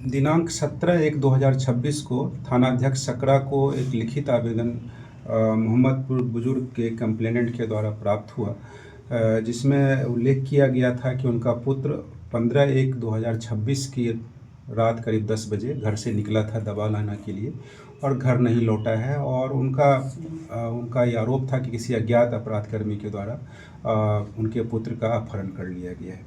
दिनांक 17/1/2026 को थानाध्यक्ष सकरा को एक लिखित आवेदन मोहम्मदपुर बुजुर्ग के कंप्लेनेंट के द्वारा प्राप्त हुआ, जिसमें उल्लेख किया गया था कि उनका पुत्र 15/1/2026 की रात करीब 10 बजे घर से निकला था दवा लाना के लिए और घर नहीं लौटा है। और उनका ये आरोप था कि किसी अज्ञात अपराधकर्मी के द्वारा उनके पुत्र का अपहरण कर लिया गया है।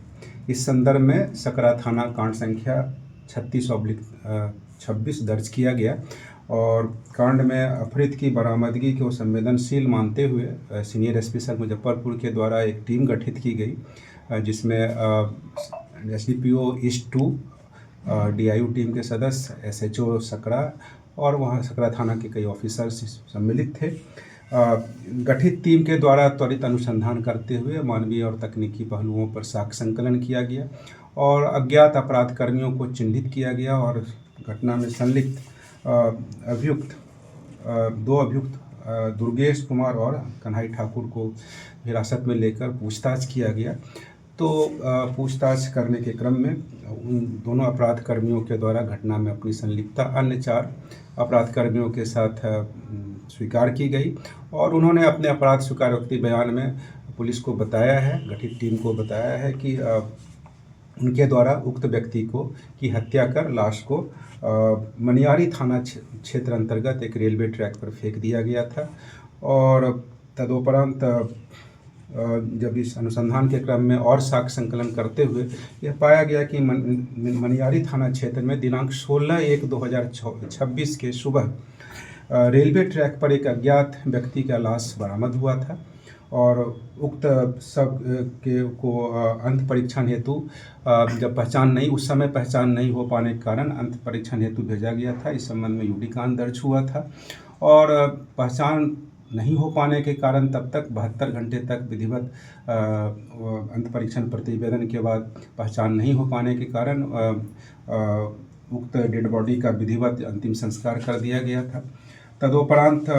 इस संदर्भ में सकरा थाना कांड संख्या 36/26 दर्ज किया गया और कांड में अपहृत की बरामदगी को संवेदनशील मानते हुए सीनियर एसपी सर मुजफ्फरपुर के द्वारा एक टीम गठित की गई, जिसमें SDPO ईस्ट 2, DIU टीम के सदस्य, SHO सकरा और वहाँ सकरा थाना के कई ऑफिसर्स सम्मिलित थे। गठित टीम के द्वारा त्वरित अनुसंधान करते हुए मानवीय और तकनीकी पहलुओं पर साक्ष्य संकलन किया गया और अज्ञात अपराध कर्मियों को चिन्हित किया गया और घटना में संलिप्त दो अभियुक्त दुर्गेश कुमार और कन्हई ठाकुर को हिरासत में लेकर पूछताछ किया गया। तो पूछताछ करने के क्रम में उन दोनों अपराध कर्मियों के द्वारा घटना में अपनी संलिप्तता अन्य 4 अपराध कर्मियों के साथ स्वीकार की गई और उन्होंने अपने अपराध स्वीकारोक्ति बयान में पुलिस को बताया है, गठित टीम को बताया है कि उनके द्वारा उक्त व्यक्ति की हत्या कर लाश को मनियारी थाना क्षेत्र अंतर्गत एक रेलवे ट्रैक पर फेंक दिया गया था। और तदोपरांत जब इस अनुसंधान के क्रम में और साक्ष्य संकलन करते हुए यह पाया गया कि मनियारी थाना क्षेत्र में दिनांक 16/1/2026 के सुबह रेलवे ट्रैक पर एक अज्ञात व्यक्ति का लाश बरामद हुआ था और उक्त सब को अंत परीक्षण हेतु जब उस समय पहचान नहीं हो पाने के कारण अंत परीक्षण हेतु भेजा गया था। इस संबंध में यूडी कांड दर्ज हुआ था और पहचान नहीं हो पाने के कारण तब तक 72 घंटे तक विधिवत अंत परीक्षण प्रतिवेदन के बाद पहचान नहीं हो पाने के कारण उक्त डेड बॉडी का विधिवत अंतिम संस्कार कर दिया गया था। तदोपरांत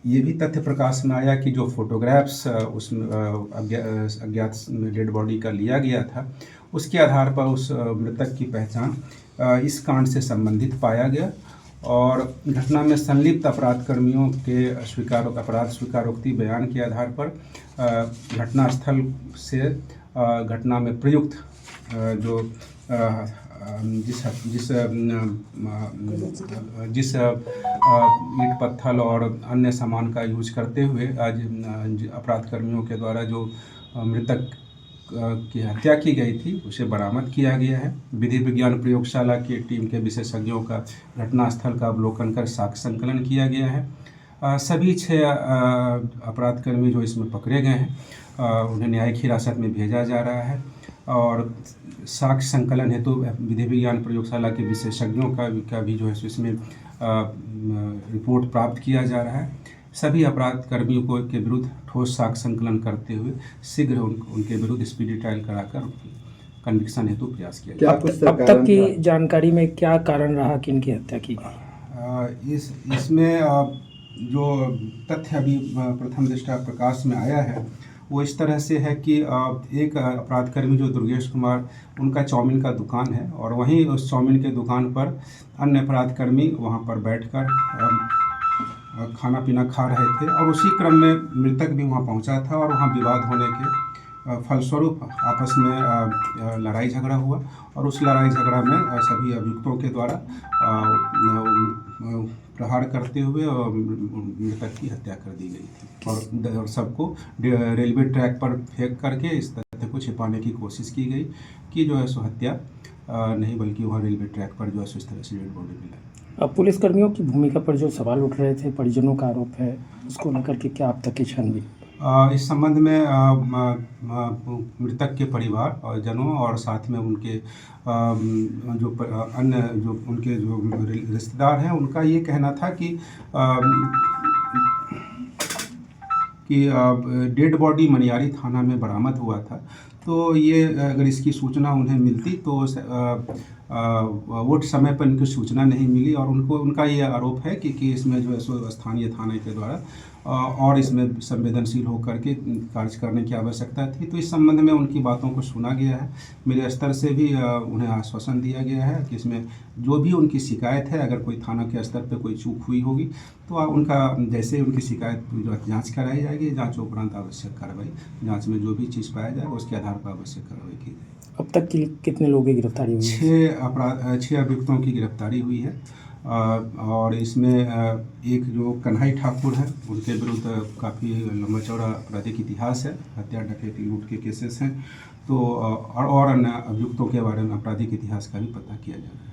ये भी तथ्य प्रकाश में आया कि जो फोटोग्राफ्स उस अज्ञात डेड बॉडी का लिया गया था उसके आधार पर उस मृतक की पहचान इस कांड से संबंधित पाया गया और घटना में संलिप्त अपराध कर्मियों के अपराध स्वीकारोक्ति बयान के आधार पर घटनास्थल से घटना में प्रयुक्त जो जिस ईंट पत्थर और अन्य सामान का यूज करते हुए आज अपराध कर्मियों के द्वारा जो मृतक की हत्या की गई थी उसे बरामद किया गया है। विधि विज्ञान प्रयोगशाला की टीम के विशेषज्ञों का घटनास्थल का अवलोकन कर साक्ष्य संकलन किया गया है। सभी 6 अपराध कर्मी जो इसमें पकड़े गए हैं उन्हें न्यायिक हिरासत में भेजा जा रहा है और साक्ष्य संकलन हेतु विधि विज्ञान प्रयोगशाला के विशेषज्ञों का भी जो है इसमें रिपोर्ट प्राप्त किया जा रहा है। सभी अपराध कर्मियों के विरुद्ध ठोस साक्ष्य संकलन करते हुए शीघ्र उनके विरुद्ध स्पीडी ट्रायल कराकर कन्विक्शन हेतु प्रयास किया जाए। अब तक की जानकारी में क्या कारण रहा कि इनकी हत्या की गई? इसमें जो तथ्य अभी प्रथम दृष्टया प्रकाश में आया है वो इस तरह से है कि एक अपराधकर्मी जो दुर्गेश कुमार, उनका चाउमीन का दुकान है और वहीं उस चाउमीन के दुकान पर अन्य अपराधकर्मी वहां पर बैठकर खाना पीना खा रहे थे और उसी क्रम में मृतक भी वहां पहुंचा था और वहां विवाद होने के फलस्वरूप आपस में लड़ाई झगड़ा हुआ और उस लड़ाई झगड़ा में सभी अभियुक्तों के द्वारा प्रहार करते हुए मृतक की हत्या कर दी गई थी और सबको रेलवे ट्रैक पर फेंक करके इस तथ्य को छिपाने की कोशिश की गई कि जो है सो हत्या नहीं बल्कि वहाँ रेलवे ट्रैक पर जो है सो इस तरह से डेड बॉडी मिला। अब पुलिसकर्मियों की भूमिका पर जो सवाल उठ रहे थे, परिजनों का आरोप है, उसको लेकर के क्या अब तक की छानबीन? इस संबंध में मृतक के परिवार और जनों और साथ में उनके जो अन्य जो उनके जो रिश्तेदार हैं उनका ये कहना था कि डेड बॉडी मनियारी थाना में बरामद हुआ था। तो ये अगर इसकी सूचना उन्हें मिलती तो वो समय पर इनको सूचना नहीं मिली और उनका ये आरोप है कि इसमें जो है सो स्थानीय थाने के द्वारा और इसमें संवेदनशील होकर के कार्य करने की आवश्यकता थी। तो इस संबंध में उनकी बातों को सुना गया है। मेरे स्तर से भी उन्हें आश्वासन दिया गया है कि इसमें जो भी उनकी शिकायत है, अगर कोई थाना के स्तर पर कोई चूक हुई होगी तो उनका जैसे ही उनकी शिकायत जांच कराई जाएगी, जांच उपरांत आवश्यक कार्रवाई, जांच में जो भी चीज़ पाया जाए उसके आधार पर आवश्यक कार्रवाई की जाएगी। अब तक की कितने लोगों की गिरफ्तारी हुई है? 6 अभियुक्तों की गिरफ्तारी हुई है और इसमें एक जो कन्हई ठाकुर है उनके विरुद्ध काफ़ी लंबा चौड़ा आपराधिक इतिहास है, हत्या, डकैती, लूट के केसेस हैं। तो और अन्य अभियुक्तों के बारे में आपराधिक इतिहास का भी पता किया जा रहा है।